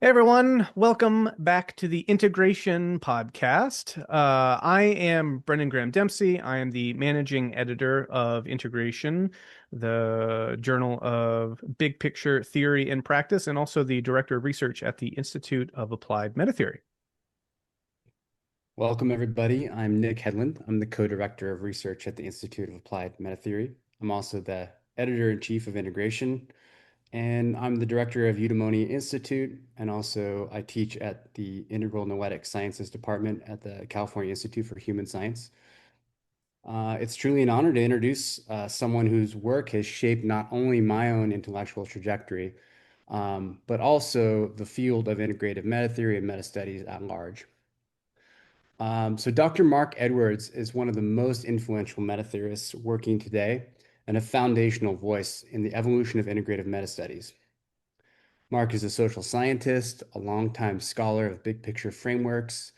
Hey everyone, welcome back to the Integration Podcast. I am Brendan Graham Dempsey. I am the managing editor of Integration, the journal of big picture theory and practice, and also the director of research at the Institute of Applied Metatheory. Welcome, everybody. I'm Nick Hedlund. I'm the co-director of research at the Institute of Applied Metatheory. I'm also the editor-in-chief of Integration, and I'm the director of Eudaimonia Institute, and also I teach at the Integral Noetic Sciences Department at the California Institute for Human Science. It's truly an honor to introduce someone whose work has shaped not only my own intellectual trajectory, but also the field of integrative metatheory and meta-studies at large. So Dr. Mark Edwards is one of the most influential metatheorists working today and a foundational voice in the evolution of integrative metastudies. Mark is a social scientist, a longtime scholar of big picture frameworks,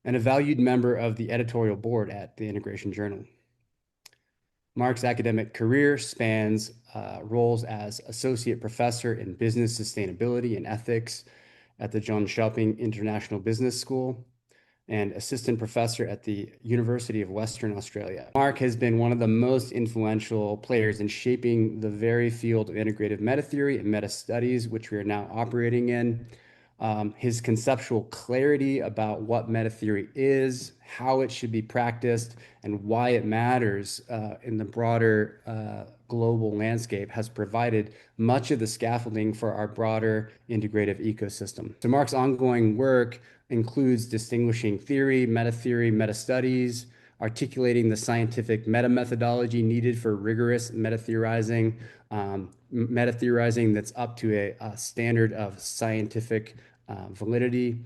and a valued member of the editorial board at the Integration Journal. Mark's academic career spans roles as associate professor in business sustainability and ethics at the John Shopping International Business School and assistant professor at the University of Western Australia. Mark has been one of the most influential players in shaping the very field of integrative metatheory and meta studies, which we are now operating in. His conceptual clarity about what metatheory is, how it should be practiced, and why it matters in the broader global landscape has provided much of the scaffolding for our broader integrative ecosystem. So Mark's ongoing work includes distinguishing theory, meta-studies, articulating the scientific meta-methodology needed for rigorous metatheorizing, metatheorizing that's up to a standard of scientific validity,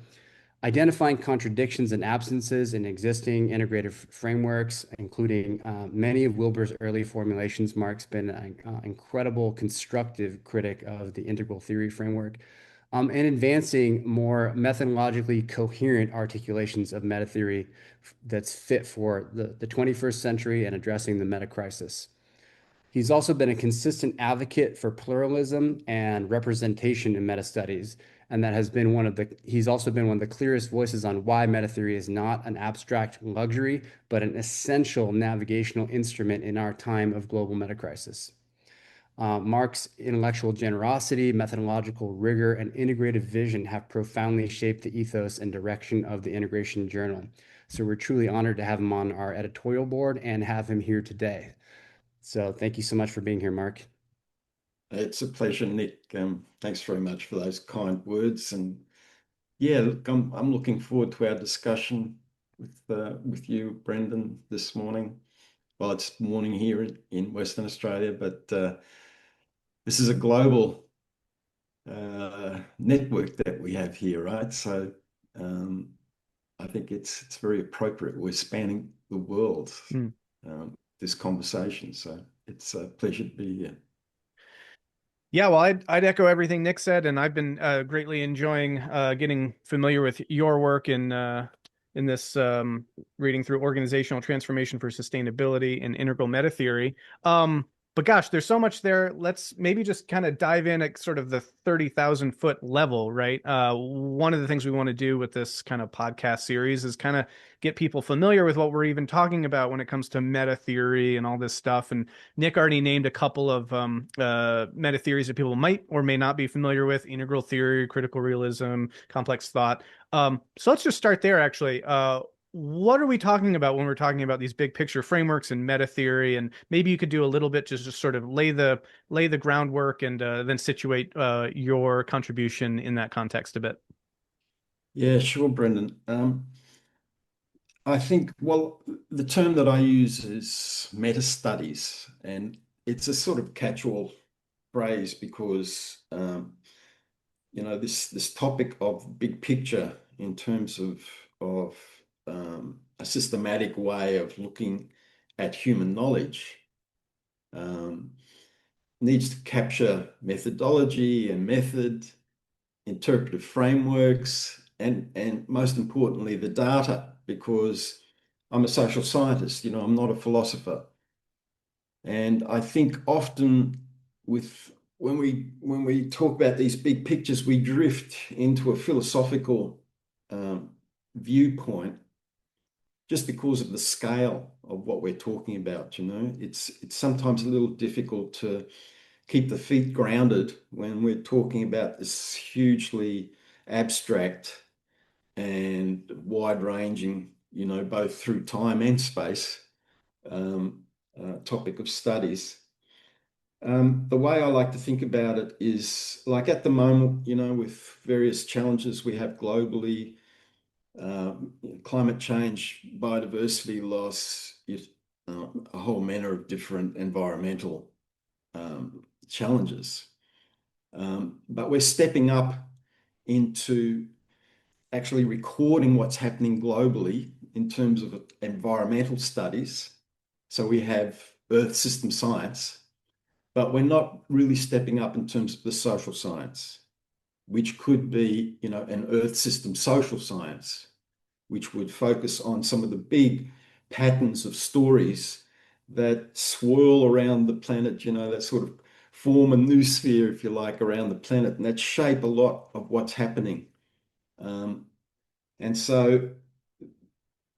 identifying contradictions and absences in existing integrative frameworks, including many of Wilber's early formulations. Mark's been an incredible constructive critic of the integral theory framework, and advancing more methodologically coherent articulations of metatheory that's fit for the 21st century and addressing the metacrisis. He's also been a consistent advocate for pluralism and representation in meta studies, and he's also been one of the clearest voices on why metatheory is not an abstract luxury, but an essential navigational instrument in our time of global metacrisis. Mark's intellectual generosity, methodological rigor, and integrative vision have profoundly shaped the ethos and direction of the Integration Journal. So we're truly honored to have him on our editorial board and have him here today. So thank you so much for being here, Mark. It's a pleasure, Nick. Thanks very much for those kind words. And yeah, look, I'm looking forward to our discussion with you, Brendan, this morning. Well, it's morning here in Western Australia, but this is a global network that we have here, right? So I think it's very appropriate. We're spanning the world, this conversation. So it's a pleasure to be here. Yeah, well, I'd echo everything Nick said, and I've been greatly enjoying getting familiar with your work in this reading through organizational transformation for sustainability and integral meta theory. But gosh, there's so much there. Let's maybe just kind of dive in at sort of the 30,000-foot level, right? One of the things we want to do with this kind of podcast series is kind of get people familiar with what we're even talking about when it comes to meta theory and all this stuff. And Nick already named a couple of meta theories that people might or may not be familiar with: integral theory, critical realism, complex thought. So let's just start there, actually. What are we talking about when we're talking about these big picture frameworks and meta theory? And maybe you could do a little bit just to sort of lay the groundwork and then situate your contribution in that context a bit. Yeah, sure, Brendan. I think, well, the term that I use is meta studies, and it's a sort of catch-all phrase because this topic of big picture in terms of a systematic way of looking at human knowledge needs to capture methodology and method, interpretive frameworks, and most importantly, the data, because I'm a social scientist, I'm not a philosopher. And I think often with when we talk about these big pictures, we drift into a philosophical viewpoint just because of the scale of what we're talking about. It's sometimes a little difficult to keep the feet grounded when we're talking about this hugely abstract and wide-ranging, both through time and space, topic of studies. The way I like to think about it is like at the moment, with various challenges we have globally, climate change, biodiversity loss, a whole manner of different environmental challenges. But we're stepping up into actually recording what's happening globally in terms of environmental studies. So we have Earth system science, but we're not really stepping up in terms of the social science, which could be, an Earth system social science, which would focus on some of the big patterns of stories that swirl around the planet, that sort of form a noosphere, if you like, around the planet, and that shape a lot of what's happening. And so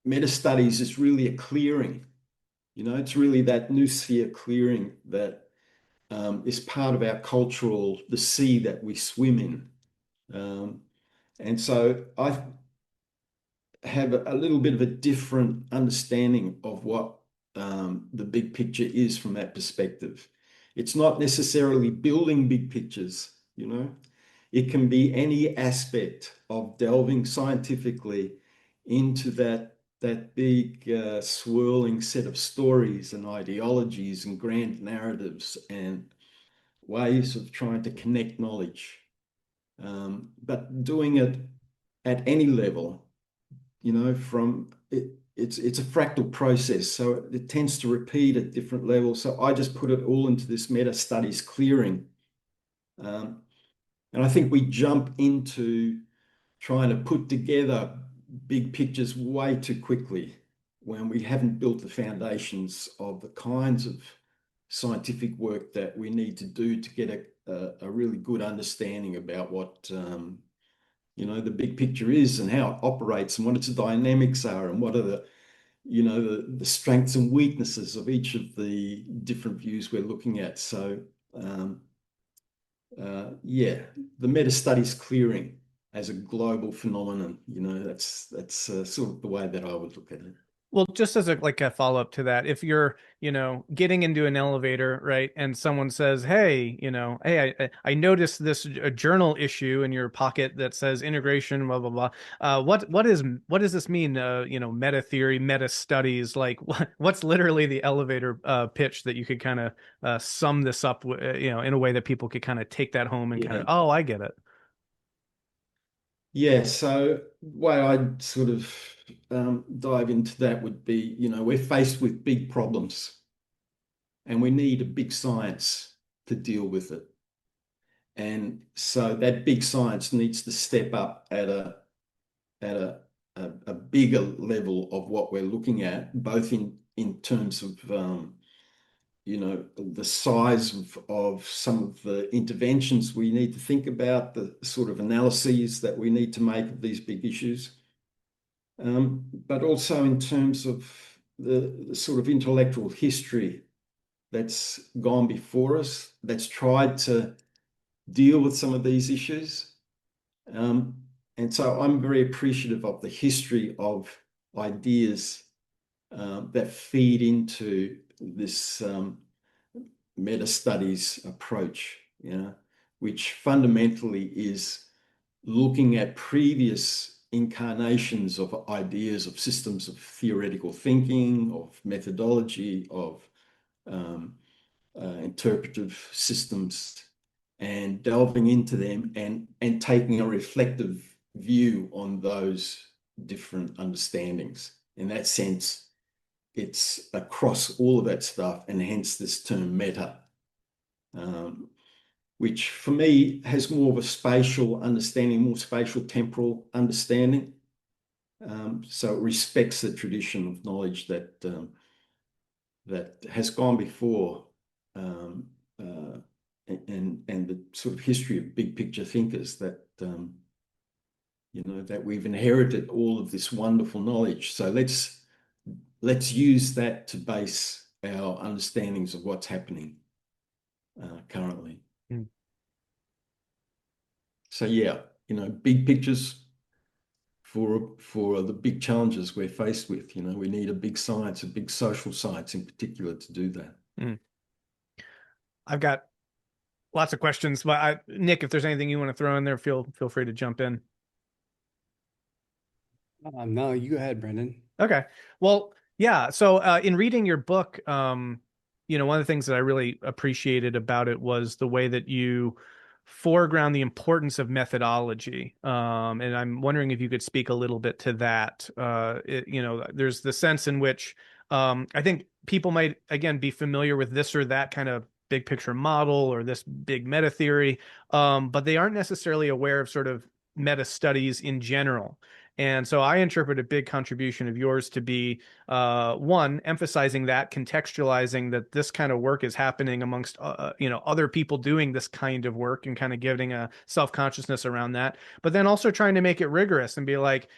meta studies is really a clearing. It's really that noosphere clearing that is part of our the sea that we swim in. And so I have a little bit of a different understanding of what the big picture is from that perspective. It's not necessarily building big pictures, It can be any aspect of delving scientifically into that big swirling set of stories and ideologies and grand narratives and ways of trying to connect knowledge, but doing it at any level, from it's a fractal process, so it tends to repeat at different levels. So I just put it all into this meta studies clearing. And I think we jump into trying to put together big pictures way too quickly when we haven't built the foundations of the kinds of scientific work that we need to do to get a really good understanding about what the big picture is and how it operates and what its dynamics are and what are the strengths and weaknesses of each of the different views we're looking at. So yeah, the meta studies clearing as a global phenomenon, that's sort of the way that I would look at it. Well, just as a follow-up to that, if you're, getting into an elevator, right, and someone says, "Hey, hey, I noticed this journal issue in your pocket that says integration, blah blah blah. What does this mean? Meta theory, meta studies. Like, what's literally the elevator pitch that you could kind of sum this up, in a way that people could kind of take that home and kind of, oh, I get it." Yeah, so the way I'd sort of dive into that would be, we're faced with big problems and we need a big science to deal with it. And so that big science needs to step up at a bigger level of what we're looking at, both in terms of the size of some of the interventions we need to think about, the sort of analyses that we need to make of these big issues, but also in terms of the sort of intellectual history that's gone before us, that's tried to deal with some of these issues. And so I'm very appreciative of the history of ideas that feed into this meta studies approach, which fundamentally is looking at previous incarnations of ideas, of systems of theoretical thinking, of methodology, of interpretive systems, and delving into them and taking a reflective view on those different understandings. In that sense, it's across all of that stuff, and hence this term meta, which for me has more of a spatial understanding, more spatial temporal understanding. So it respects the tradition of knowledge that has gone before and the sort of history of big picture thinkers that that we've inherited all of this wonderful knowledge. So let's use that to base our understandings of what's happening currently. Mm. So yeah, big pictures for the big challenges we're faced with. We need a big science, a big social science in particular, to do that. Mm. I've got lots of questions, but Nick, if there's anything you want to throw in there, feel free to jump in. No, you go ahead, Brendan. Okay. Well, yeah. So in reading your book, one of the things that I really appreciated about it was the way that you foreground the importance of methodology. And I'm wondering if you could speak a little bit to that. There's the sense in which I think people might, again, be familiar with this or that kind of big picture model or this big meta theory, but they aren't necessarily aware of sort of meta studies in general. And so I interpret a big contribution of yours to be one, emphasizing that, contextualizing that this kind of work is happening amongst other people doing this kind of work and kind of giving a self-consciousness around that, but then also trying to make it rigorous and be like,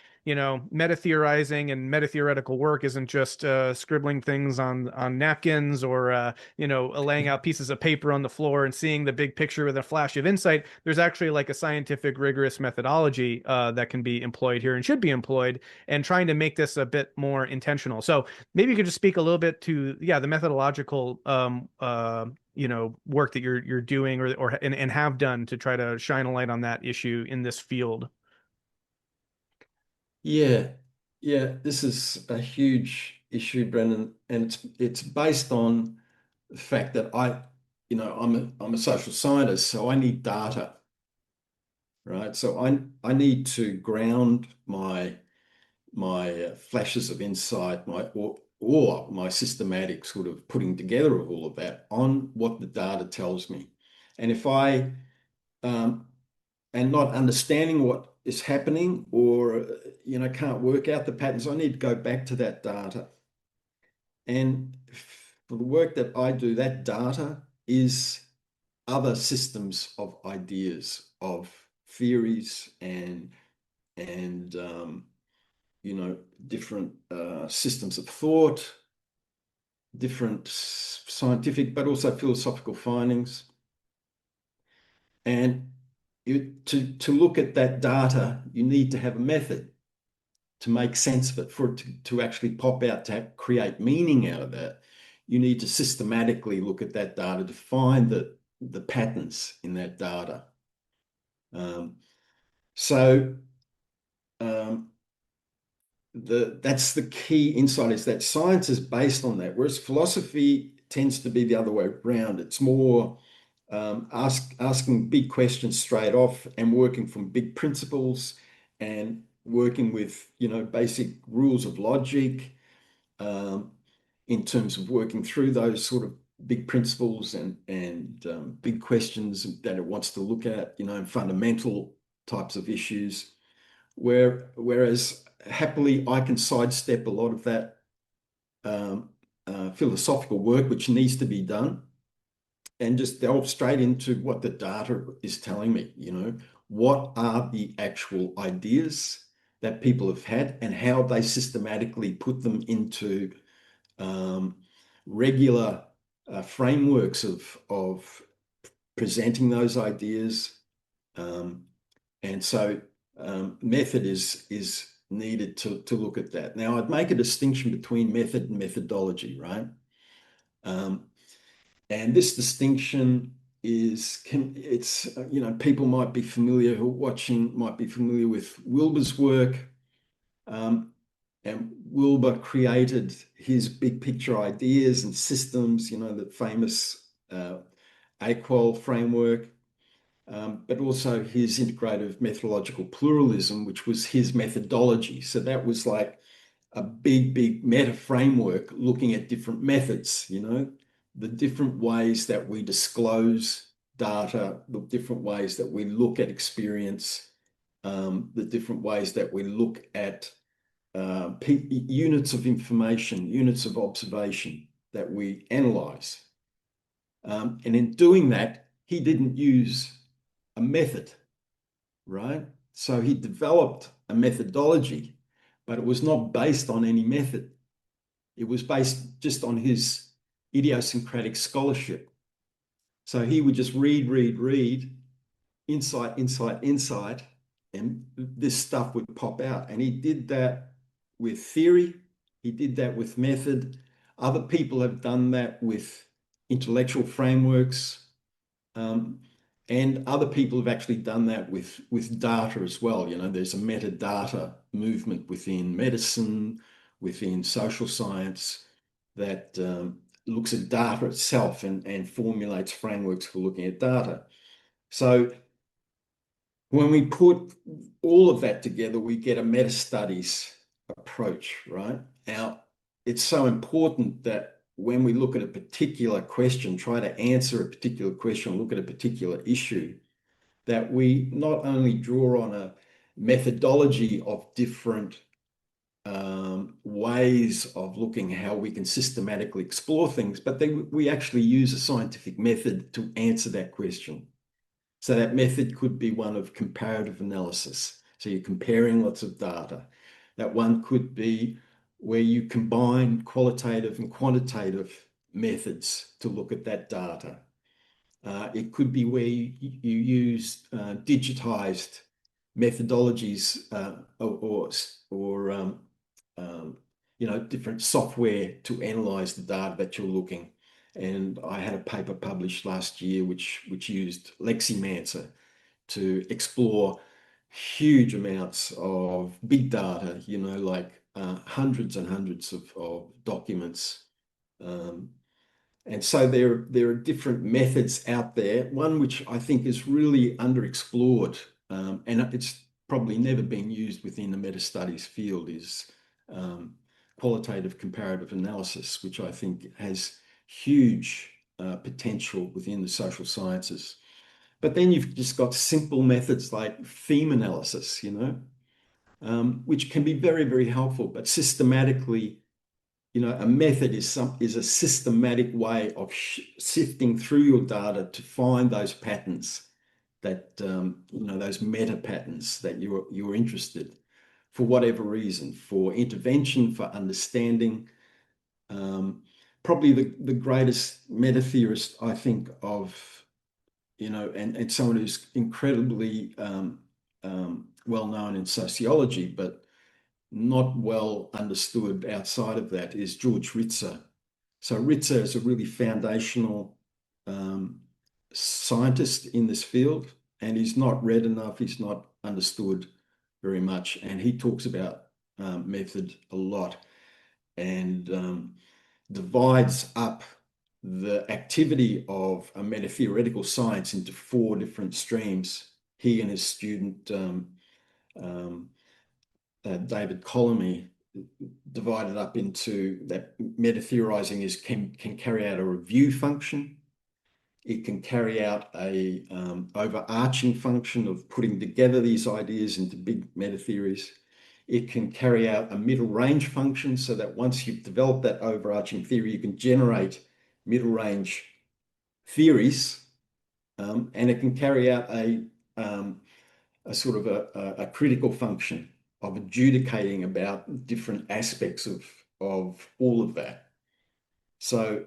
meta-theorizing and meta-theoretical work isn't just scribbling things on napkins or laying out pieces of paper on the floor and seeing the big picture with a flash of insight. There's actually like a scientific, rigorous methodology that can be employed here and should be employed, and trying to make this a bit more intentional. So maybe you could just speak a little bit to the methodological work that you're doing and have done to try to shine a light on that issue in this field. Yeah, this is a huge issue, Brendan, and it's based on the fact that I'm a social scientist, so I need data, right? So I need to ground my flashes of insight, or my systematic sort of putting together of all of that on what the data tells me, and if I and not understanding what is happening, or can't work out the patterns, I need to go back to that data. And for the work that I do, that data is other systems of ideas, of theories, and different systems of thought, different scientific but also philosophical findings. And to look at that data, you need to have a method to make sense of it, for it to actually pop out, to create meaning out of that. You need to systematically look at that data to find the patterns in that data. That's the key insight, is that science is based on that, whereas philosophy tends to be the other way around. It's more asking big questions straight off and working from big principles and working with basic rules of logic in terms of working through those sort of big principles and big questions that it wants to look at, and fundamental types of issues. Whereas happily I can sidestep a lot of that philosophical work which needs to be done, and just delve straight into what the data is telling me. What are the actual ideas that people have had, and how they systematically put them into regular frameworks of presenting those ideas. And so method is needed to look at that. Now, I'd make a distinction between method and methodology, right? And this distinction people might be familiar, who are watching might be familiar with Wilber's work. And Wilbur created his big picture ideas and systems, the famous AQUAL framework, but also his integrative methodological pluralism, which was his methodology. So that was like a big meta framework looking at different methods, the different ways that we disclose data, the different ways that we look at experience, the different ways that we look at units of information, units of observation that we analyze. And in doing that, he didn't use a method, right? So he developed a methodology, but it was not based on any method. It was based just on his idiosyncratic scholarship. So he would just read, insight, and this stuff would pop out. And he did that with theory, he did that with method. Other people have done that with intellectual frameworks. And other people have actually done that with data as well. There's a metadata movement within medicine, within social science that looks at data itself and formulates frameworks for looking at data. So when we put all of that together, we get a meta studies approach, right? Now, it's so important that when we look at a particular question, try to answer a particular question, look at a particular issue, that we not only draw on a methodology of different ways of looking how we can systematically explore things, but then we actually use a scientific method to answer that question. So that method could be one of comparative analysis. So you're comparing lots of data. That one could be where you combine qualitative and quantitative methods to look at that data. It could be where you use digitized methodologies or different software to analyze the data that you're looking. And I had a paper published last year which used Leximancer to explore huge amounts of big data, like hundreds and hundreds of documents. And so there are different methods out there. One which I think is really underexplored, and it's probably never been used within the meta studies field, is qualitative comparative analysis, which I think has huge potential within the social sciences. But then you've just got simple methods like theme analysis, which can be very, very helpful, but systematically, a method is a systematic way of sifting through your data to find those patterns that those meta patterns that you're interested for whatever reason, for intervention, for understanding. Probably the greatest meta theorist I think of, and someone who's incredibly well known in sociology, but not well understood outside of that, is George Ritzer. So Ritzer is a really foundational scientist in this field, and he's not read enough, he's not understood very much, and he talks about method a lot and divides up the activity of a metatheoretical science into 4 different streams. He and his student David Colamy divided up into that metatheorizing can carry out a review function. It can carry out a overarching function of putting together these ideas into big meta theories. It can carry out a middle range function so that once you've developed that overarching theory, you can generate middle range theories, and it can carry out a sort of a critical function of adjudicating about different aspects of all of that. So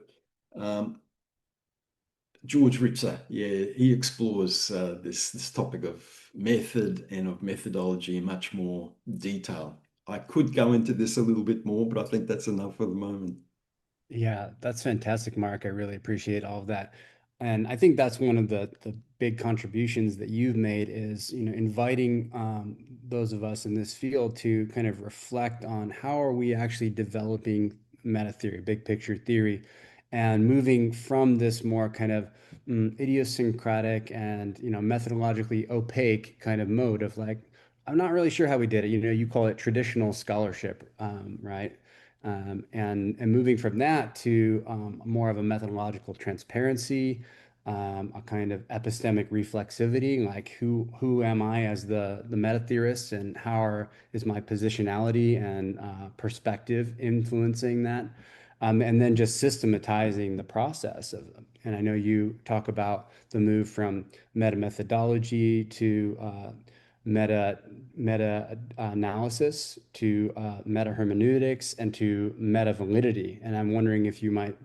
George Ritzer, yeah, he explores this topic of method and of methodology in much more detail. I could go into this a little bit more, but I think that's enough for the moment. Yeah, that's fantastic, Mark. I really appreciate all of that. And I think that's one of the big contributions that you've made is, inviting those of us in this field to kind of reflect on how are we actually developing meta theory, big picture theory, and moving from this more kind of idiosyncratic and, methodologically opaque kind of mode of like, I'm not really sure how we did it. You call it traditional scholarship, right? And moving from that to more of a methodological transparency, a kind of epistemic reflexivity, like who am I as the meta theorist, and is my positionality and perspective influencing that? and then just systematizing the process of them. And I know you talk about the move from meta methodology to meta analysis to meta hermeneutics and to meta validity. And I'm wondering if you might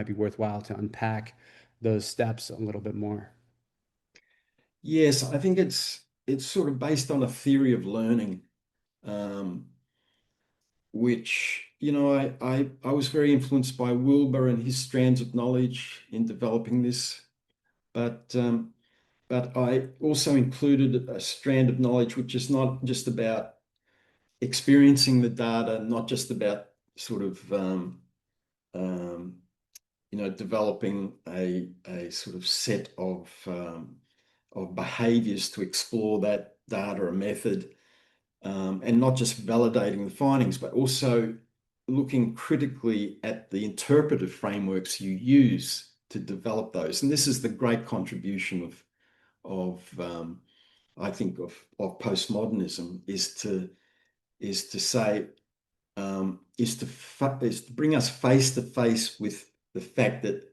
be worthwhile to unpack those steps a little bit more. Yes, I think it's sort of based on a theory of learning, which, I was very influenced by Wilbur and his strands of knowledge in developing this, but I also included a strand of knowledge which is not just about experiencing the data, not just about sort of developing a sort of set of behaviors to explore that data or method, and not just validating the findings, but also looking critically at the interpretive frameworks you use to develop those. And this is the great contribution of I think of postmodernism, is to say is to bring us face to face with the fact that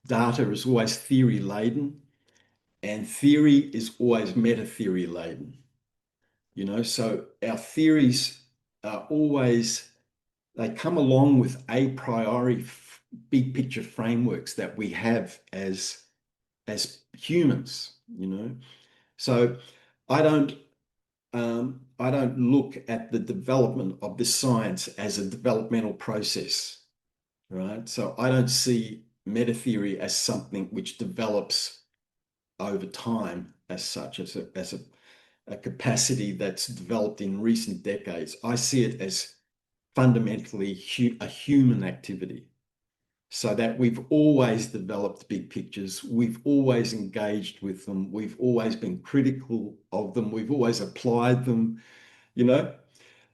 data is always theory laden and theory is always meta theory laden. So our theories are always, they come along with a priori big picture frameworks that we have as humans. So I don't look at the development of this science as a developmental process, right? So I don't see meta theory as something which develops over time as such, as a capacity that's developed in recent decades. I see it as fundamentally a human activity, so that we've always developed big pictures, we've always engaged with them, we've always been critical of them, we've always applied them,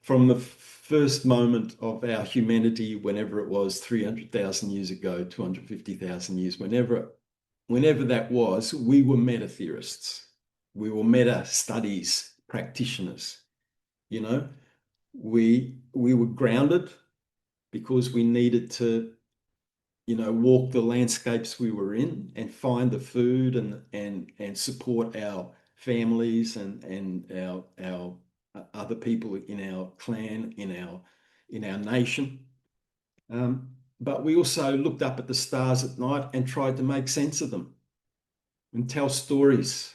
from the first moment of our humanity, whenever it was 300,000 years ago, 250,000 years, whenever that was, we were meta theorists. We were meta studies practitioners. We were grounded because we needed to, walk the landscapes we were in and find the food and support our families and our other people in our clan, in our nation. But we also looked up at the stars at night and tried to make sense of them and tell stories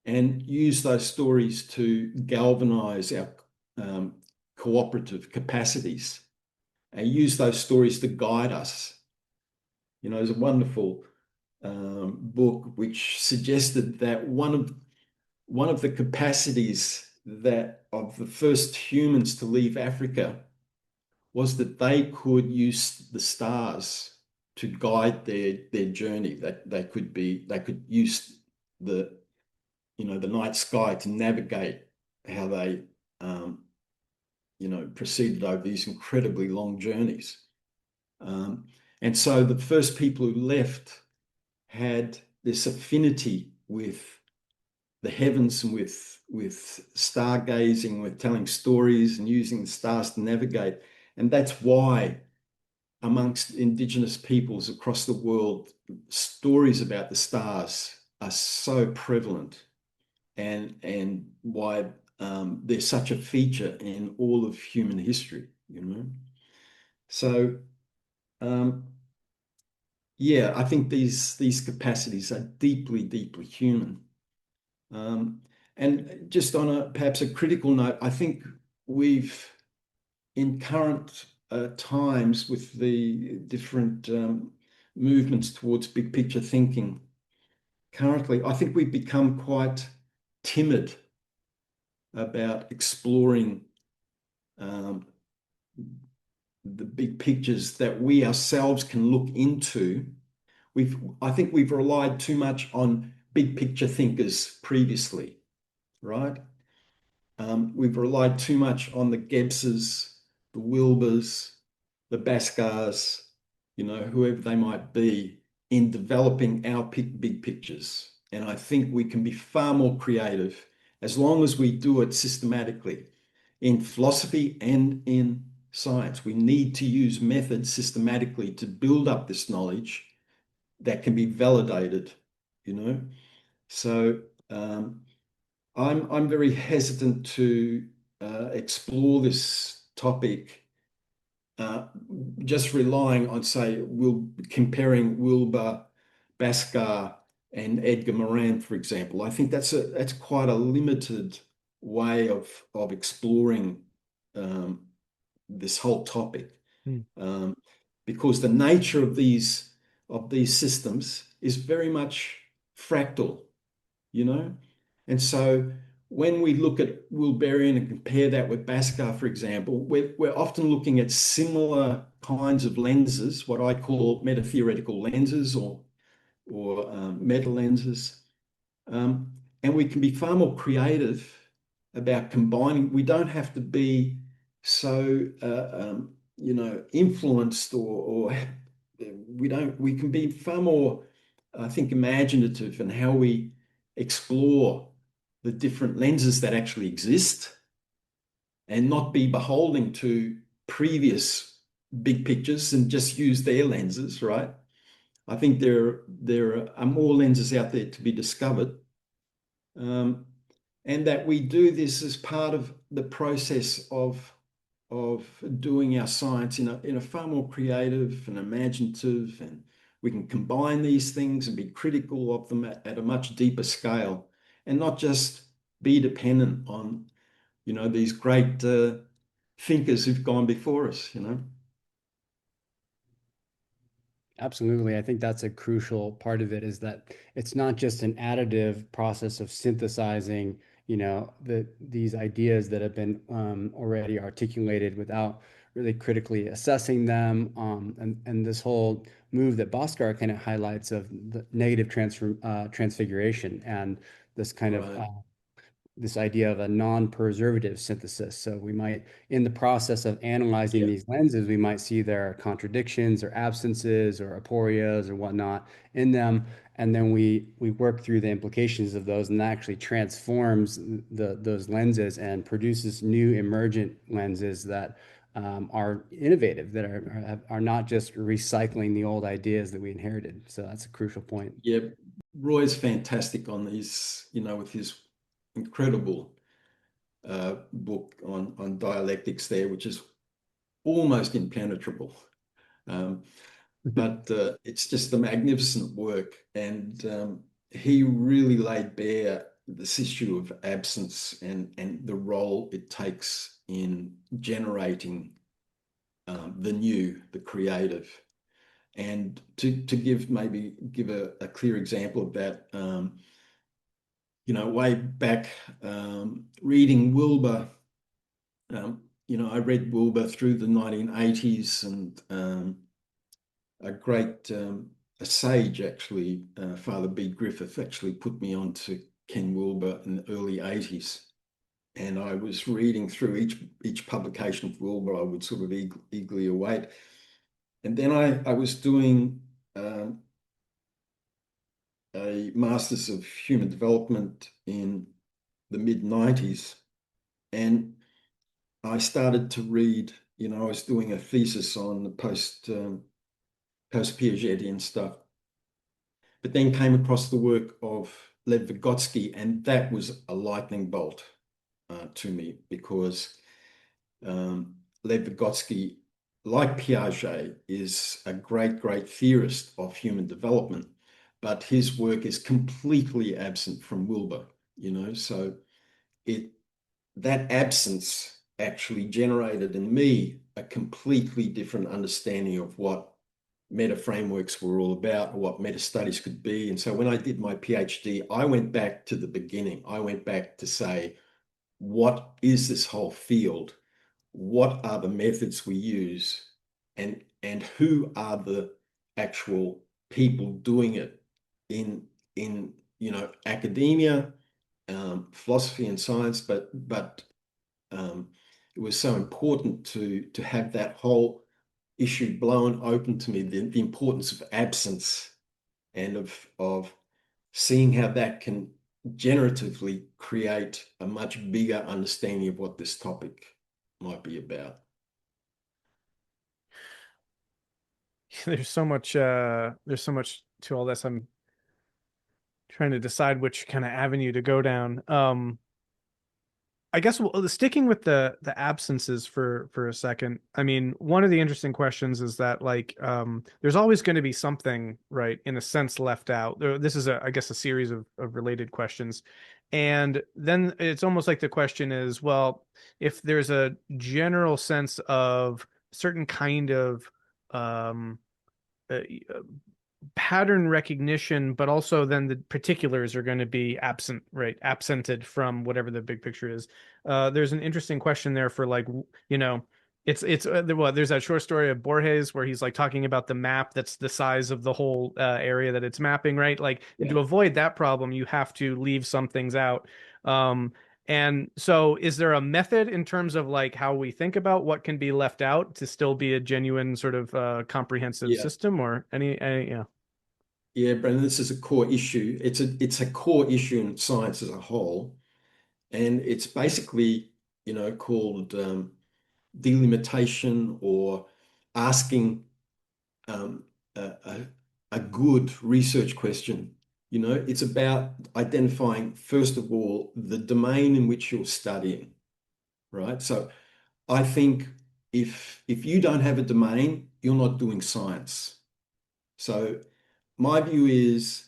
and use those stories to galvanize our cooperative capacities and use those stories to guide us. There's a wonderful book which suggested that one of the capacities that of the first humans to leave Africa was that they could use the stars to guide their journey. That they could use the night sky to navigate how they proceeded over these incredibly long journeys. And so the first people who left had this affinity with the heavens and with stargazing, with telling stories and using the stars to navigate. And that's why amongst Indigenous peoples across the world, stories about the stars are so prevalent, and why they're such a feature in all of human history, So yeah, I think these capacities are deeply, deeply human. And just on perhaps a critical note, I think we've, in current times with the different movements towards big picture thinking, currently, I think we've become quite timid about exploring the big pictures that we ourselves can look into. I think we've relied too much on big picture thinkers previously, right? We've relied too much on the Gebses, the Wilbers, the Baskars, whoever they might be, in developing our big pictures. And I think we can be far more creative as long as we do it systematically in philosophy and in science. We need to use methods systematically to build up this knowledge that can be validated, you know. So I'm very hesitant to explore this topic just relying on, say, comparing Wilbur, Bhaskar, and Edgar Morin, for example. I think that's quite a limited way of exploring this whole topic, because the nature of these systems is very much fractal, you know, and so when we look at Wilberian and compare that with Bhaskar, for example, we're often looking at similar kinds of lenses, what I call metatheoretical lenses or meta lenses. And we can be far more creative about combining. We don't have to be so, influenced or we can be far more, I think, imaginative in how we explore the different lenses that actually exist and not be beholden to previous big pictures and just use their lenses, right? I think there are more lenses out there to be discovered, and that we do this as part of the process of doing our science in a far more creative and imaginative, and we can combine these things and be critical of them at a much deeper scale, and not just be dependent on, these great thinkers who've gone before us, Absolutely. I think that's a crucial part of it, is that it's not just an additive process of synthesizing, these ideas that have been already articulated without really critically assessing them. And this whole move that Bhaskar kind of highlights of the negative transfiguration and this kind of Right. this idea of a non-preservative synthesis. So we might, in the process of analyzing Yeah. these lenses, we might see there are contradictions or absences or aporias or whatnot in them. And then we work through the implications of those, and that actually transforms those lenses and produces new emergent lenses that are innovative, that are not just recycling the old ideas that we inherited. So that's a crucial point. Yeah. Roy's fantastic on these, with his incredible book on dialectics there, which is almost impenetrable. But it's just a magnificent work. And he really laid bare this issue of absence and the role it takes in generating the new, the creative. And to give a clear example of that, way back reading Wilbur, I read Wilbur through the 1980s, and a sage actually, Father B. Griffith, actually put me on to Ken Wilbur in the early 80s. And I was reading through each publication of Wilbur. I would sort of eagerly await. And then I was doing a Masters of Human Development in the mid-90s. And I started to read, I was doing a thesis on the post-Piagetian stuff, but then came across the work of Lev Vygotsky, and that was a lightning bolt to me, because Lev Vygotsky, like Piaget, is a great theorist of human development, but his work is completely absent from Wilbur, so that absence actually generated in me a completely different understanding of what meta frameworks were all about, or what meta studies could be. And so when I did my PhD, I went back to the beginning. I went back to say, what is this whole field? What are the methods we use? And who are the actual people doing it in academia, philosophy and science, but it was so important to have that whole issue blown open to me, the importance of absence, and of seeing how that can generatively create a much bigger understanding of what this topic might be about. there's so much to all this. I'm trying to decide which kind of avenue to go down. I guess sticking with the absences for a second. I mean, one of the interesting questions is that like there's always going to be something, right, in a sense left out. This is I guess a series of related questions. And then it's almost like the question is, well, if there's a general sense of certain kind of um uh, pattern recognition, but also then the particulars are going to be absent, right? Absented from whatever the big picture is. There's an interesting question there for like, you know, there's that short story of Borges where he's like talking about the map that's the size of the whole area that it's mapping, right? Like, and Yeah. to avoid that problem, you have to leave some things out. Um, and so, is there a method in terms of like how we think about what can be left out to still be a genuine sort of comprehensive Yeah. system, or any yeah? Yeah, Brendan, this is a core issue. It's a core issue in science as a whole, and it's basically, called delimitation or asking um, a, a, a good research question. It's about identifying, first of all, the domain in which you're studying, right? So I think if you don't have a domain, you're not doing science. So my view is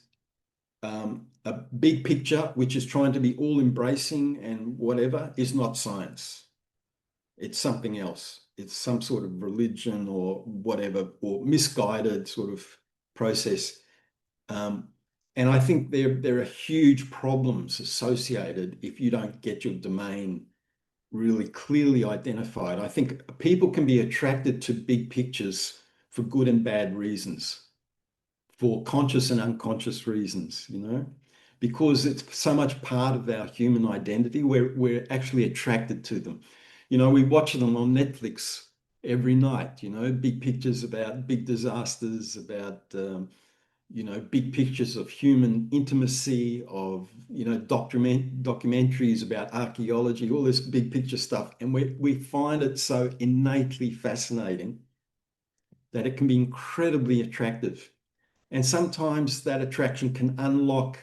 a big picture, which is trying to be all embracing and whatever, is not science. It's something else. It's some sort of religion or whatever, or misguided sort of process. Um, and I think there are huge problems associated if you don't get your domain really clearly identified. I think people can be attracted to big pictures for good and bad reasons, for conscious and unconscious reasons, because it's so much part of our human identity. We're actually attracted to them. We watch them on Netflix every night, big pictures about big disasters, about big pictures of human intimacy, of documentaries about archaeology, all this big picture stuff, and we find it so innately fascinating that it can be incredibly attractive. And sometimes that attraction can unlock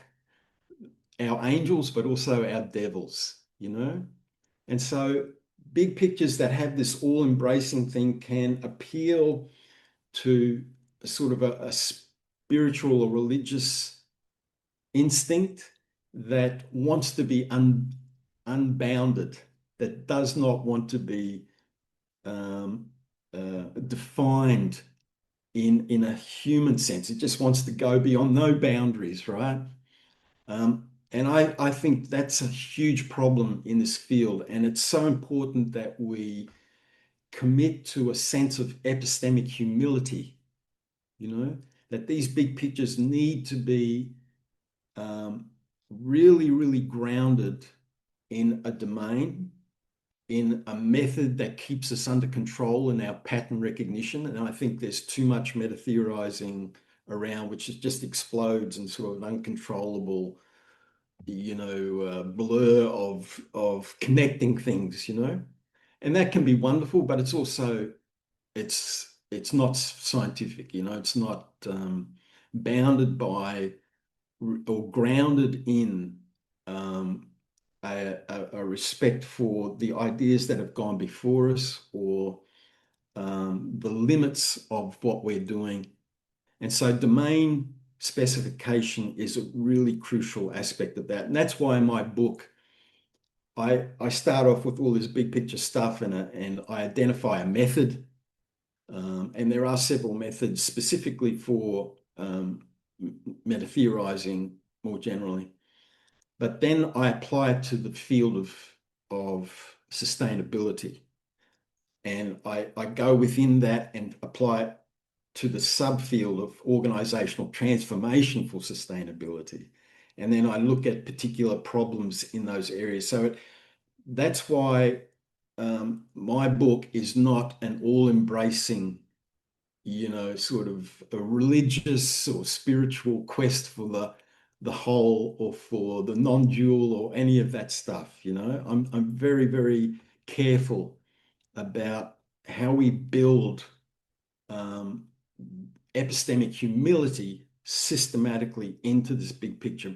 our angels, but also our devils. And so big pictures that have this all-embracing thing can appeal to a sort of a spiritual or religious instinct that wants to be unbounded, that does not want to be defined in a human sense. It just wants to go beyond no boundaries, right? And I think that's a huge problem in this field. And it's so important that we commit to a sense of epistemic humility, that these big pictures need to be really, really grounded in a domain, in a method that keeps us under control in our pattern recognition. And I think there's too much meta-theorizing around, which just explodes in sort of uncontrollable, blur of connecting things, and that can be wonderful, but it's also it's not scientific, it's not bounded by or grounded in um, a respect for the ideas that have gone before us, or the limits of what we're doing. And so domain specification is a really crucial aspect of that. And that's why in my book, I start off with all this big picture stuff, and I identify a method. And there are several methods specifically for metatheorizing more generally. But then I apply it to the field of sustainability. And I go within that and apply it to the subfield of organizational transformation for sustainability. And then I look at particular problems in those areas. So that's why my book is not an all-embracing, sort of a religious or spiritual quest for the whole, or for the non-dual, or any of that stuff. I'm very, very careful about how we build um, epistemic humility systematically into this big picture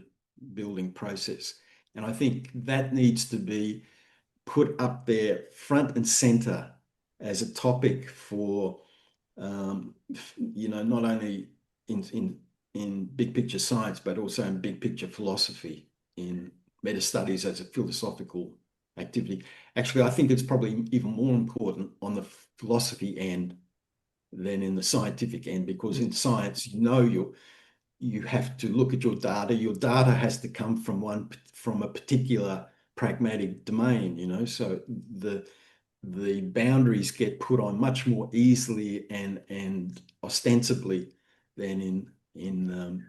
building process. And I think that needs to be put up there front and center as a topic for, not only in big picture science, but also in big picture philosophy, in meta studies as a philosophical activity. Actually, I think it's probably even more important on the philosophy end than in the scientific end, because in science, you have to look at your data. Your data has to come from a particular pragmatic domain, so the boundaries get put on much more easily and ostensibly than in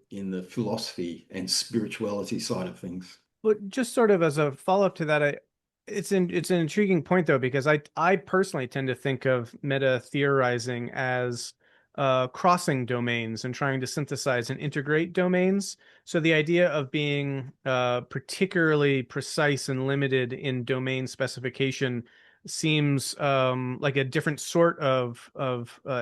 the philosophy and spirituality side of things. But just sort of as a follow-up to that, it's an intriguing point though, because I personally tend to think of meta theorizing as crossing domains and trying to synthesize and integrate domains. So the idea of being particularly precise and limited in domain specification seems like a different sort of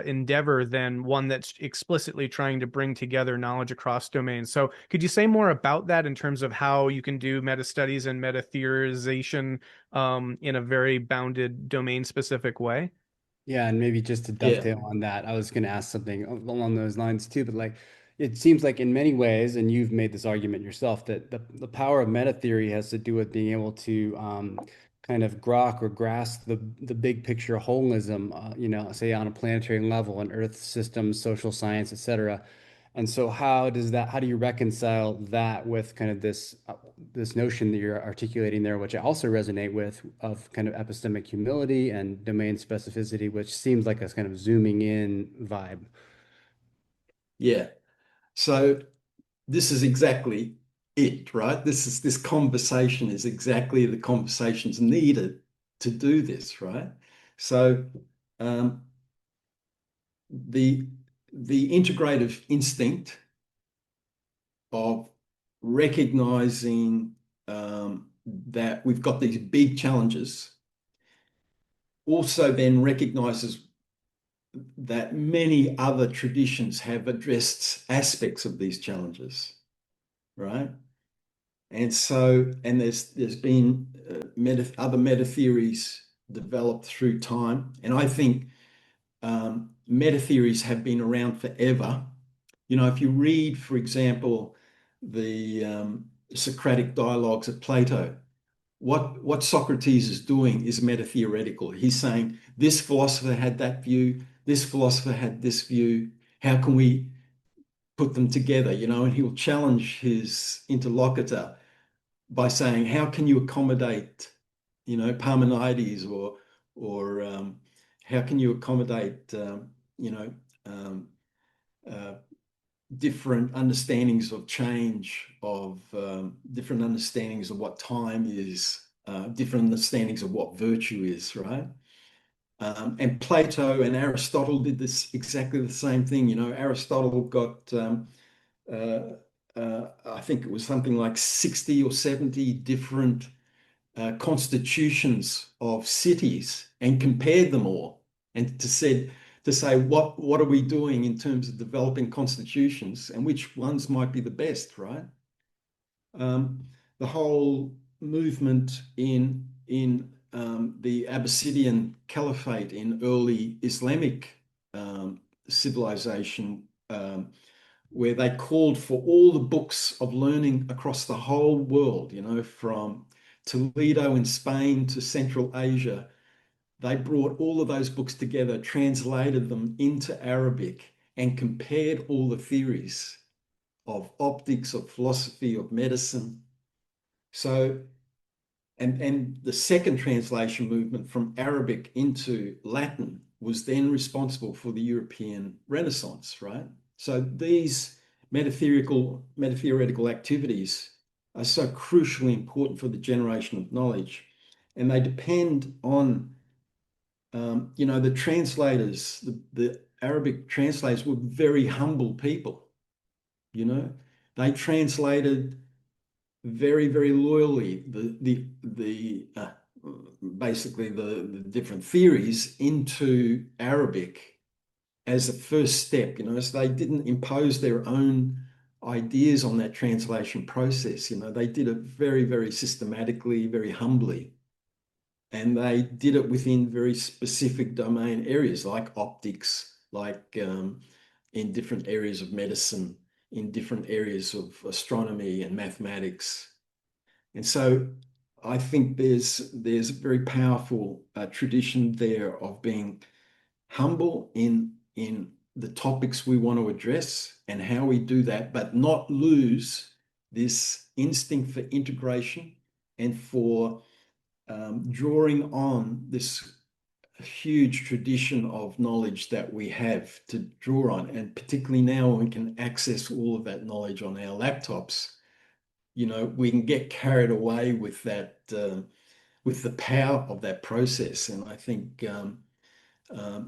endeavor than one that's explicitly trying to bring together knowledge across domains. So could you say more about that in terms of how you can do meta studies and meta theorization in a very bounded domain specific way? Yeah, and maybe just to Yeah, dovetail on that, I was going to ask something along those lines too, but like it seems like in many ways, and you've made this argument yourself, that the power of meta theory has to do with being able to kind of grok or grasp the big picture holism, say on a planetary level, an Earth system, social science, etc. And so how do you reconcile that with kind of this notion that you're articulating there, which I also resonate with, of kind of epistemic humility and domain specificity, which seems like a kind of zooming in vibe. yeah. So this is exactly it, right? This conversation is exactly the conversations needed to do this, right? So um, the the integrative instinct of recognizing that we've got these big challenges also then recognizes that many other traditions have addressed aspects of these challenges, right? And there's been other meta theories developed through time, and I think meta theories have been around forever. If you read, for example, the Socratic dialogues of Plato, what Socrates is doing is metatheoretical. He's saying this philosopher had that view, this philosopher had this view. How can we put them together? And he'll challenge his interlocutor by saying, how can you accommodate, Parmenides, or how can you accommodate, um, uh, different understandings of change, of different understandings of what time is, different understandings of what virtue is, right? And Plato and Aristotle did this exactly the same thing. Aristotle got, I think it was something like 60 or 70 different constitutions of cities and compared them all, and to say what are we doing in terms of developing constitutions and which ones might be the best, right? The whole movement in the Abyssinian Caliphate in early Islamic civilization, where they called for all the books of learning across the whole world, from Toledo in Spain to Central Asia. They brought all of those books together, translated them into Arabic, and compared all the theories of optics, of philosophy, of medicine. So, and the second translation movement from Arabic into Latin was then responsible for the European Renaissance, right? So these metatheoretical activities are so crucially important for the generation of knowledge, and they depend on, the translators. The Arabic translators were very humble people. They translated very, very loyally basically the different theories into Arabic, as a first step, so they didn't impose their own ideas on that translation process. They did it very, very systematically, very humbly. And they did it within very specific domain areas like optics, like in different areas of medicine, in different areas of astronomy and mathematics. And so I think there's a very powerful tradition there of being humble in the topics we want to address and how we do that, but not lose this instinct for integration and for drawing on this huge tradition of knowledge that we have to draw on. And particularly now when we can access all of that knowledge on our laptops, we can get carried away with that, with the power of that process. And I think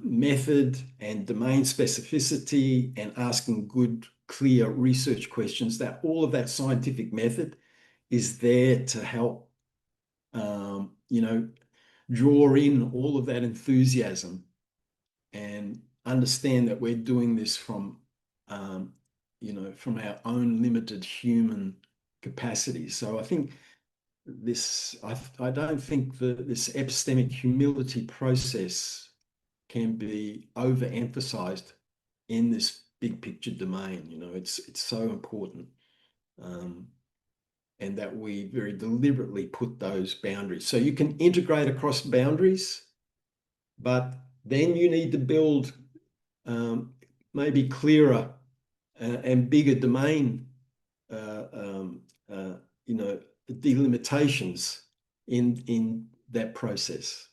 method and domain specificity and asking good, clear research questions, that all of that scientific method is there to help, draw in all of that enthusiasm and understand that we're doing this from our own limited human capacity. So I think I don't think this epistemic humility process can be overemphasized in this big picture domain. It's so important. And that we very deliberately put those boundaries. So you can integrate across boundaries, but then you need to build maybe clearer and bigger domain, delimitations in that process.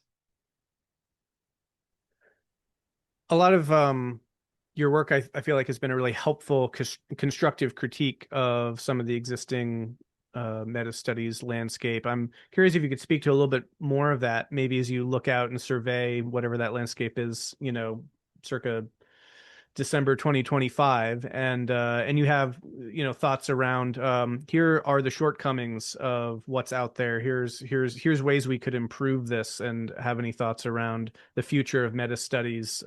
A lot of your work, I feel like, has been a really helpful constructive critique of some of the existing meta studies landscape. I'm curious if you could speak to a little bit more of that, maybe as you look out and survey whatever that landscape is, circa December 2025, and you have thoughts around here are the shortcomings of what's out there. Here's ways we could improve this, and have any thoughts around the future of meta studies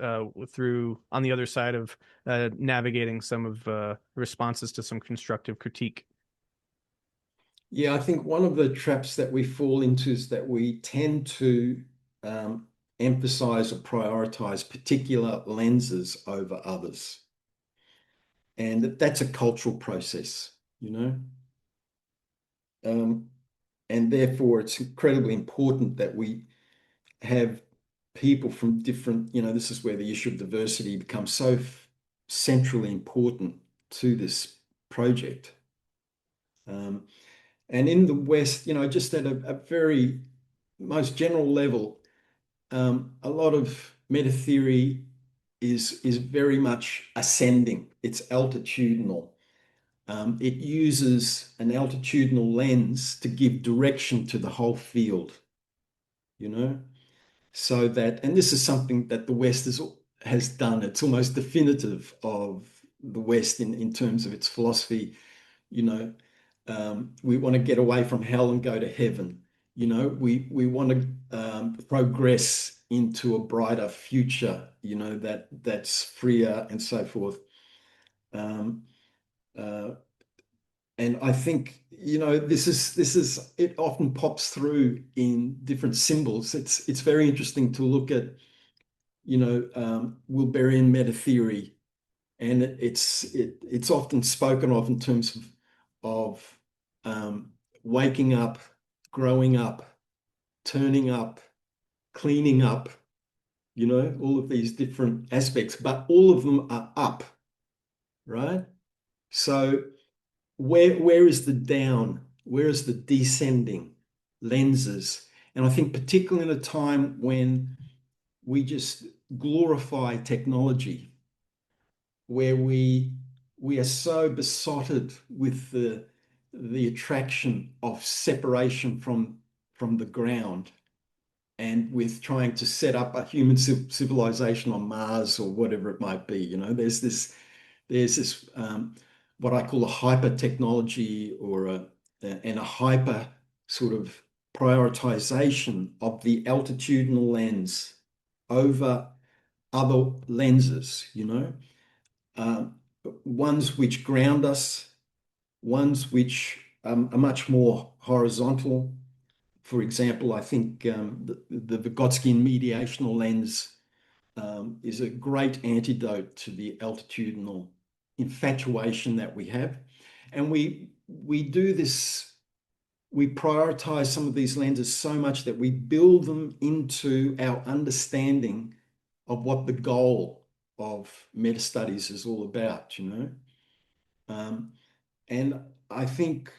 through on the other side of navigating some of responses to some constructive critique. Yeah, I think one of the traps that we fall into is that we tend to emphasize or prioritize particular lenses over others. And that's a cultural process, and therefore it's incredibly important that we have people from different, this is where the issue of diversity becomes so centrally important to this project. And in the West, just at a very most general level, a lot of meta theory is very much ascending. It's altitudinal. It uses an altitudinal lens to give direction to the whole field, so that, and this is something that the West has done. It's almost definitive of the West in terms of its philosophy. We want to get away from hell and go to heaven. We want to progress into a brighter future, that's freer and so forth. And I think, this is it often pops through in different symbols. It's very interesting to look at, Wilberian meta theory, and it's often spoken of in terms of waking up, growing up, turning up, cleaning up, all of these different aspects, but all of them are up, right? So where is the down? Where is the descending lenses? And I think particularly in a time when we just glorify technology, where we are so besotted with the attraction of separation from the ground, and with trying to set up a human civilization on Mars or whatever it might be. There's this what I call a hyper technology, or a hyper sort of prioritization of the altitudinal lens over other lenses, ones which ground us, ones which are much more horizontal. For example, I think the Vygotskian mediational lens is a great antidote to the altitudinal infatuation that we have. And we do this, we prioritize some of these lenses so much that we build them into our understanding of what the goal of meta studies is all about, and I think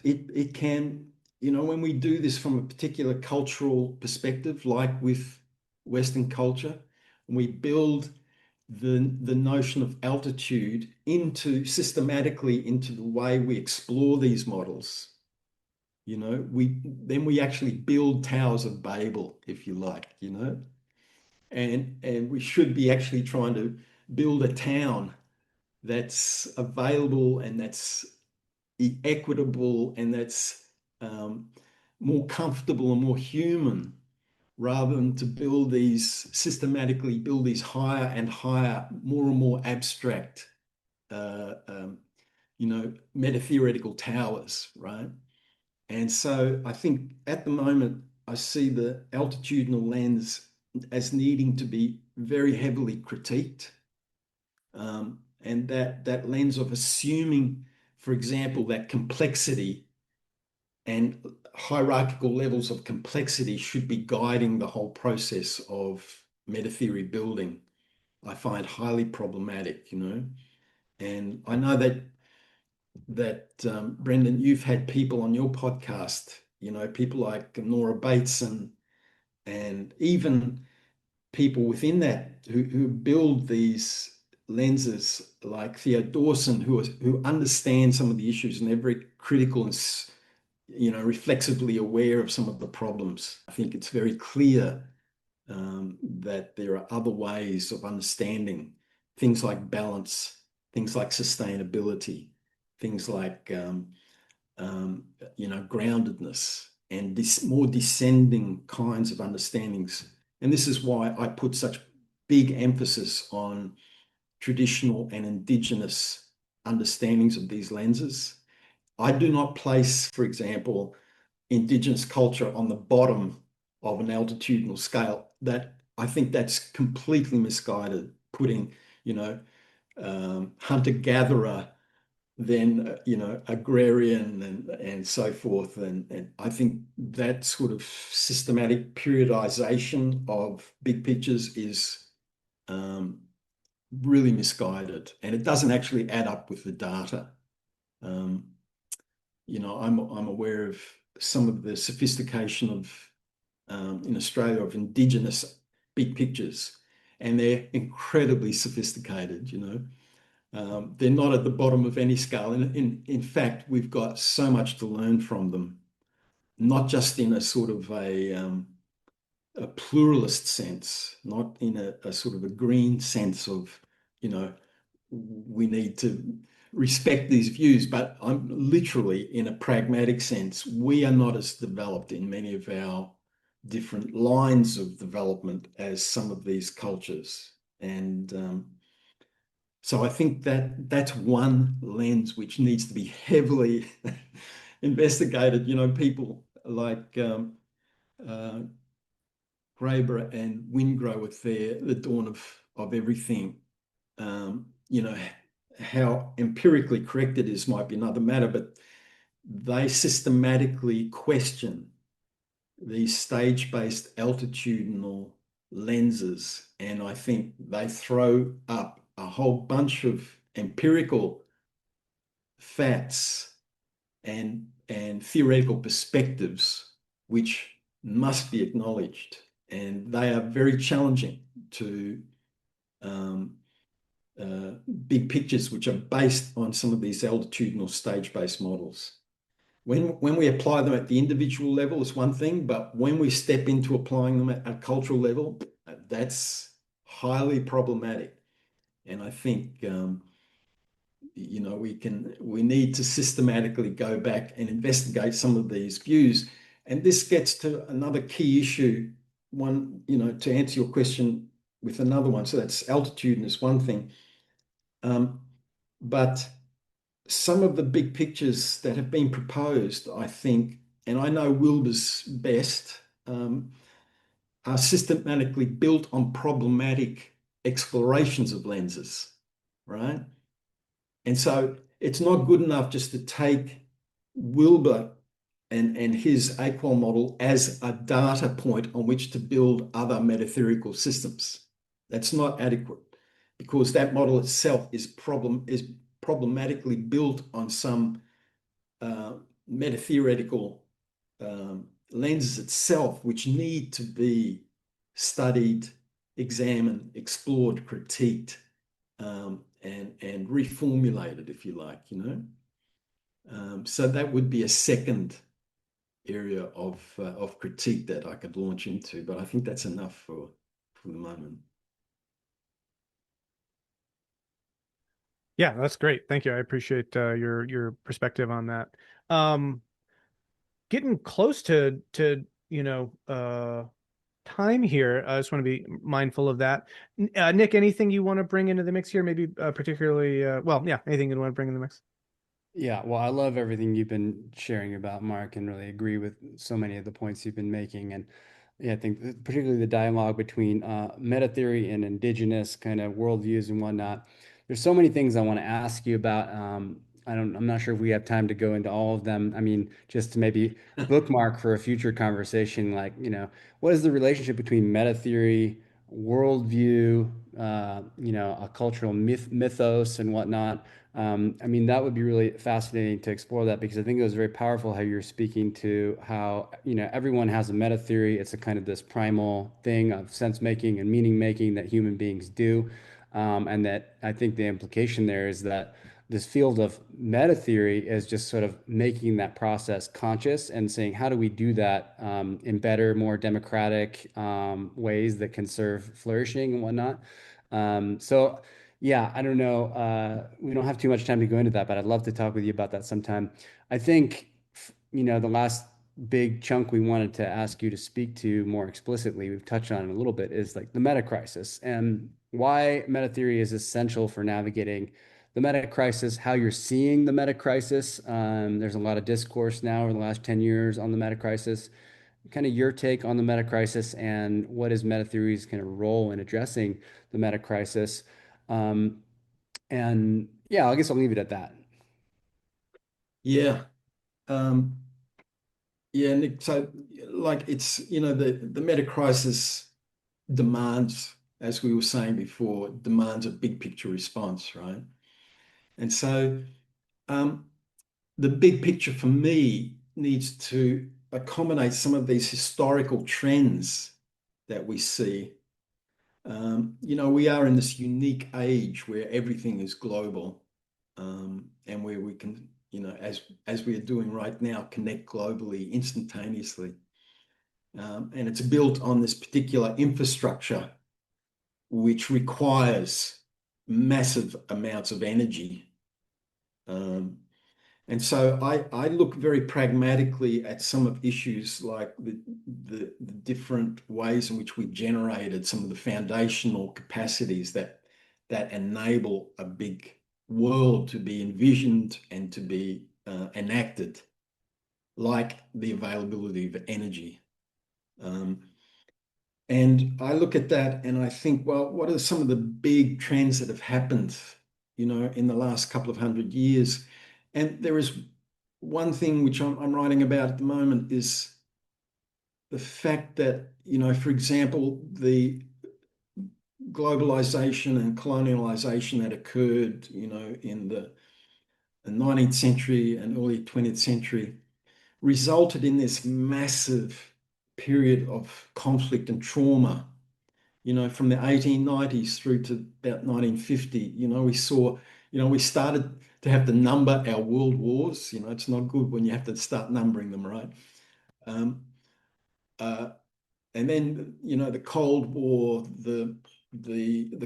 it can, when we do this from a particular cultural perspective, like with Western culture, we build the notion of altitude systematically into the way we explore these models. We actually build towers of Babel, if you like, and we should be actually trying to build a town that's available and that's equitable and that's more comfortable and more human, rather than to systematically build these higher and higher, more and more abstract, metatheoretical towers, right? And so I think at the moment, I see the altitudinal lens as needing to be very heavily critiqued. And that lens of assuming, for example, that complexity and hierarchical levels of complexity should be guiding the whole process of metatheory building, I find highly problematic, And I know that Brendan, you've had people on your podcast, people like Nora Bates and even people within that who build these lenses like Theo Dawson, who understand some of the issues and they're very critical and reflexively aware of some of the problems. I think it's very clear that there are other ways of understanding things like balance, things like sustainability, things like groundedness and more descending kinds of understandings. And this is why I put such big emphasis on traditional and indigenous understandings of these lenses. I do not place, for example, indigenous culture on the bottom of an altitudinal scale. That I think that's completely misguided, putting, hunter-gatherer, then, agrarian and so forth. And I think that sort of systematic periodization of big pictures is really misguided, and it doesn't actually add up with the data. I'm aware of some of the sophistication of in Australia of indigenous big pictures, and they're incredibly sophisticated. They're not at the bottom of any scale. In fact, we've got so much to learn from them, not just in a sort of a pluralist sense, not in a sort of a green sense of, we need to respect these views, but I'm literally in a pragmatic sense. We are not as developed in many of our different lines of development as some of these cultures. And so I think that's one lens which needs to be heavily investigated. People like Graeber and Wingrove with the dawn of everything. How empirically correct it is might be another matter, but they systematically question these stage-based altitudinal lenses, and I think they throw up a whole bunch of empirical facts and theoretical perspectives which must be acknowledged, and they are very challenging to big pictures which are based on some of these altitudinal stage-based models. When we apply them at the individual level, it's one thing, but when we step into applying them at a cultural level, that's highly problematic. And I think we need to systematically go back and investigate some of these views. And this gets to another key issue. One, to answer your question, with another one. So that's altitude is one thing. But some of the big pictures that have been proposed, I think, and I know Wilber's best, are systematically built on problematic explorations of lenses, right? And so it's not good enough just to take Wilber and his AQUAL model as a data point on which to build other metatheorical systems. That's not adequate because that model itself is problematically built on some metatheoretical lenses itself, which need to be studied, examined, explored, critiqued, and reformulated, if you like, you know. So that would be a second area of critique that I could launch into, but I think that's enough for the moment. Yeah, that's great. Thank you. I appreciate your perspective on that. Um, Getting close to time here. I just want to be mindful of that. Nick, anything you want to bring into the mix here? Maybe particularly, well, yeah, anything you want to bring in the mix? Yeah, well, I love everything you've been sharing about Mark and really agree with so many of the points you've been making. And yeah, I think particularly the dialogue between meta theory and indigenous kind of worldviews and whatnot. There's so many things I want to ask you about. I'm not sure if we have time to go into all of them. I mean, just to maybe bookmark for a future conversation, like, what is the relationship between meta theory, worldview, a cultural mythos and whatnot? I mean, that would be really fascinating to explore that because I think it was very powerful how you're speaking to how, everyone has a meta theory. It's a kind of this primal thing of sense making and meaning making that human beings do. And that I think the implication there is that this field of meta theory is just sort of making that process conscious and saying, how do we do that in better, more democratic ways that can serve flourishing and whatnot? So, yeah, I don't know. We don't have too much time to go into that, but I'd love to talk with you about that sometime. I think, the last big chunk we wanted to ask you to speak to more explicitly, we've touched on it a little bit, is like the meta crisis and why meta theory is essential for navigating the meta crisis, how you're seeing the meta crisis. There's a lot of discourse now over the last 10 years on the meta crisis. Kind of your take on the meta crisis and what is meta theory's kind of role in addressing the meta crisis. And yeah, I guess I'll leave it at that. Yeah. Um, yeah, Nick, so like it's, the meta crisis demands, as we were saying before, demands a big picture response, right? And so um, the big picture for me needs to accommodate some of these historical trends that we see. We are in this unique age where everything is global, and where we can, as we are doing right now, connect globally instantaneously. And it's built on this particular infrastructure, which requires massive amounts of energy. Um, and so I look very pragmatically at some of issues like the different ways in which we've generated some of the foundational capacities that enable a big world to be envisioned and to be enacted, like the availability of energy. And I look at that and I think, well, what are some of the big trends that have happened, in the last couple of 100 years? And there is one thing which I'm writing about at the moment is the fact that, for example, the globalization and colonialization that occurred, in the 19th century and early 20th century resulted in this massive period of conflict and trauma. From the 1890s through to about 1950, we started to have to number our world wars. It's not good when you have to start numbering them, right? Um, uh, and then, the Cold War, the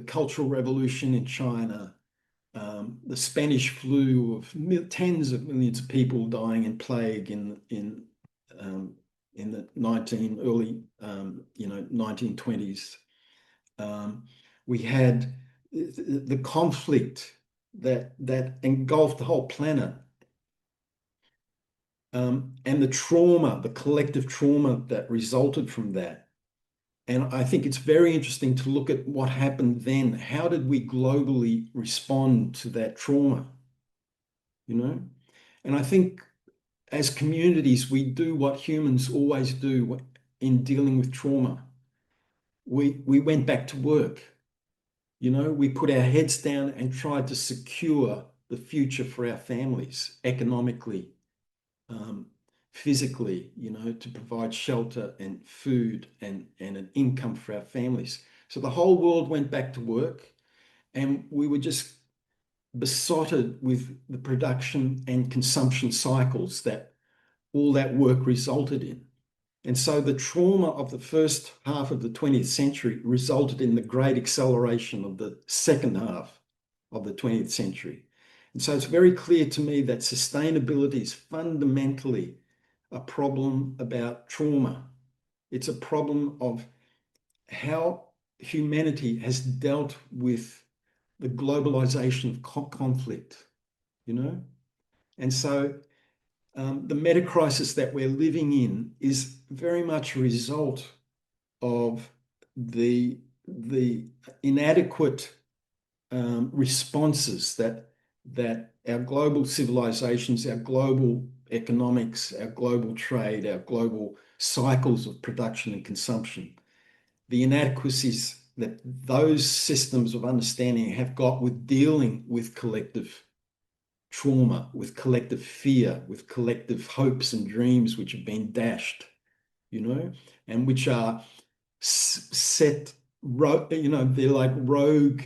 Cultural Revolution in China, the Spanish flu of tens of millions of people dying in plague in the early 1920s. We had the conflict that engulfed the whole planet, and the trauma, the collective trauma that resulted from that. And I think it's very interesting to look at what happened then. How did we globally respond to that trauma? You know? And I think as communities, we do what humans always do in dealing with trauma. We went back to work. We put our heads down and tried to secure the future for our families economically, physically, to provide shelter and food and an income for our families. So the whole world went back to work, and we were just besotted with the production and consumption cycles that all that work resulted in. And so the trauma of the first half of the 20th century resulted in the great acceleration of the second half of the 20th century. And so it's very clear to me that sustainability is fundamentally a problem about trauma. It's a problem of how humanity has dealt with the globalization of conflict, And so the meta-crisis that we're living in is very much a result of the inadequate responses that our global civilizations, our global economics, our global trade, our global cycles of production and consumption, the inadequacies that those systems of understanding have got with dealing with collective trauma, with collective fear, with collective hopes and dreams which have been dashed, and which are set, they're like rogue,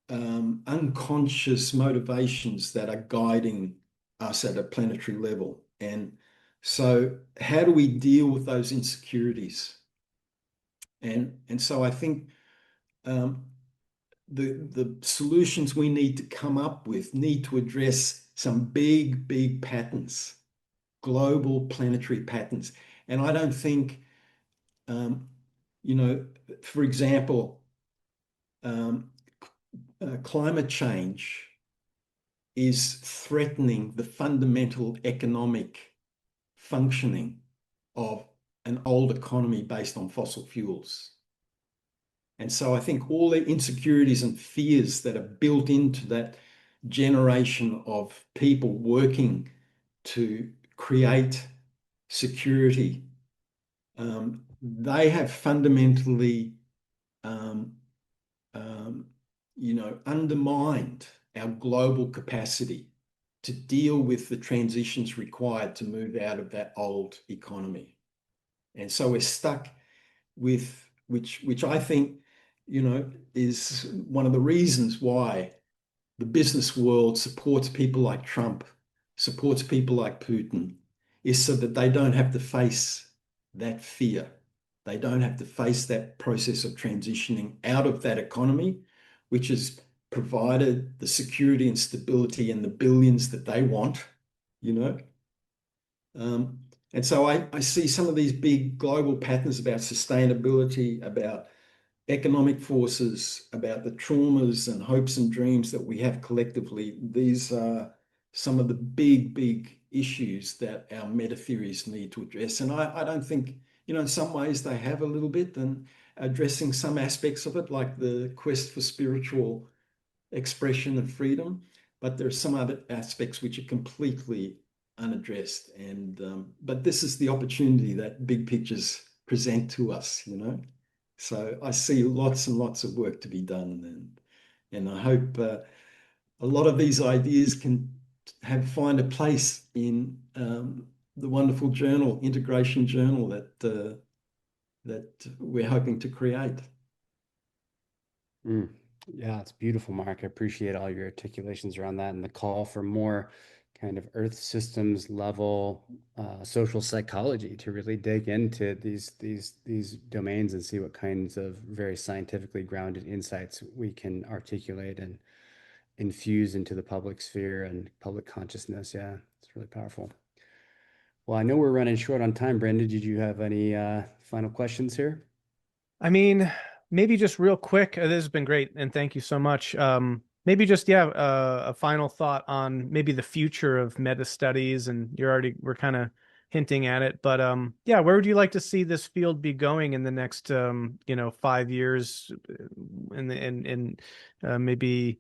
unconscious motivations that are guiding us at a planetary level. And so how do we deal with those insecurities? And so I think the solutions we need to come up with need to address some big patterns, global planetary patterns. And I don't think, for example, climate change is threatening the fundamental economic functioning of an old economy based on fossil fuels. And so I think all the insecurities and fears that are built into that generation of people working to create security, they have fundamentally, undermined our global capacity to deal with the transitions required to move out of that old economy. And so we're stuck with, which I think, is one of the reasons why the business world supports people like Trump, supports people like Putin, is so that they don't have to face that fear. They don't have to face that process of transitioning out of that economy, which has provided the security and stability and the billions that they want, And so I see some of these big global patterns about sustainability, about economic forces, about the traumas and hopes and dreams that we have collectively. These are some of the big issues that our meta theories need to address. And I don't think, in some ways they have a little bit, and addressing some aspects of it, like the quest for spiritual expression and freedom, but there are some other aspects which are completely unaddressed. And but this is the opportunity that big pictures present to us, So I see lots and lots of work to be done, and I hope a lot of these ideas can find a place in the wonderful journal, Integration Journal, that we're hoping to create. Yeah, it's beautiful, Mark. I appreciate all your articulations around that and the call for more kind of Earth systems level social psychology to really dig into these domains and see what kinds of very scientifically grounded insights we can articulate and infuse into the public sphere and public consciousness. Yeah, it's really powerful. Well, I know we're running short on time, Brendan. Did you have any final questions here? I mean, maybe just real quick, this has been great, and thank you so much. Maybe just yeah, a final thought on maybe the future of meta studies, and we're kind of hinting at it, but yeah, where would you like to see this field be going in the next 5 years, and maybe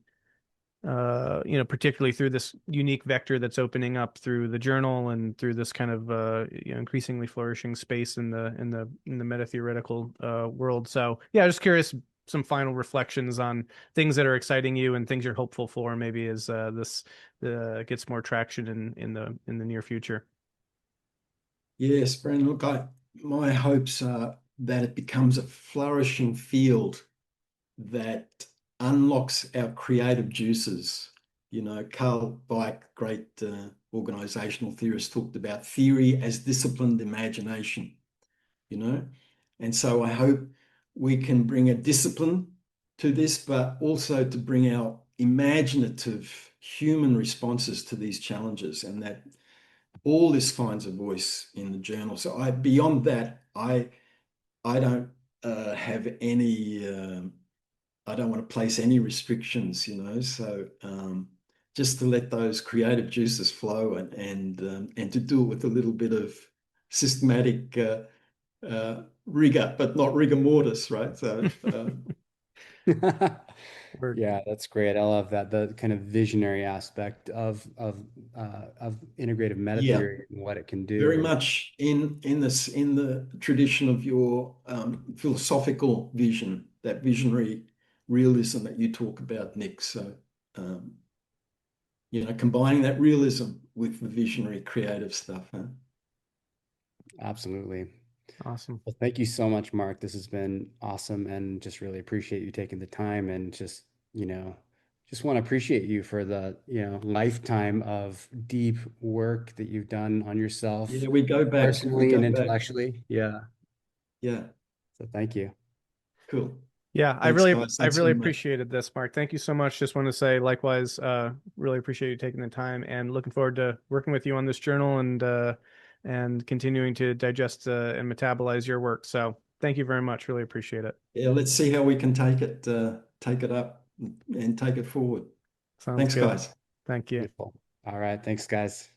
particularly through this unique vector that's opening up through the journal and through this kind of increasingly flourishing space in the meta-theoretical world. So yeah, just curious, some final reflections on things that are exciting you and things you're hopeful for, maybe as this gets more traction in the near future. Yes, Brandon, look, my hopes are that it becomes a flourishing field that unlocks our creative juices. Carl Weick, great organizational theorist, talked about theory as disciplined imagination, you know? And so I hope we can bring a discipline to this, but also to bring our imaginative human responses to these challenges, and that all this finds a voice in the journal. So beyond that, I don't have any I don't want to place any restrictions, So just to let those creative juices flow, and to do it with a little bit of systematic rigor, but not rigor mortis, right? So Word. Yeah, that's great. I love that, the kind of visionary aspect of integrative meta yeah, theory and what it can very do. And much in the tradition of your philosophical vision, that visionary realism that you talk about, Nick. So um, combining that realism with the visionary creative stuff, huh? absolutely. Awesome. Well, thank you so much, Mark. This has been awesome, and just really appreciate you taking the time, and you know, just want to appreciate you for the, lifetime of deep work that you've done on yourself Yeah, we personally go and back. intellectually. Yeah. Yeah, So thank you. cool. Yeah, Thanks, guys. I Thanks really very much. appreciated this, Mark. Thank you so much. Just want to say likewise, really appreciate you taking the time and looking forward to working with you on this journal and continuing to digest and metabolize your work. So thank you very much. Really appreciate it. Yeah, let's see how we can take it up and take it forward. Sounds Thanks, good. guys. Thank you. Beautiful. All right. Thanks, guys.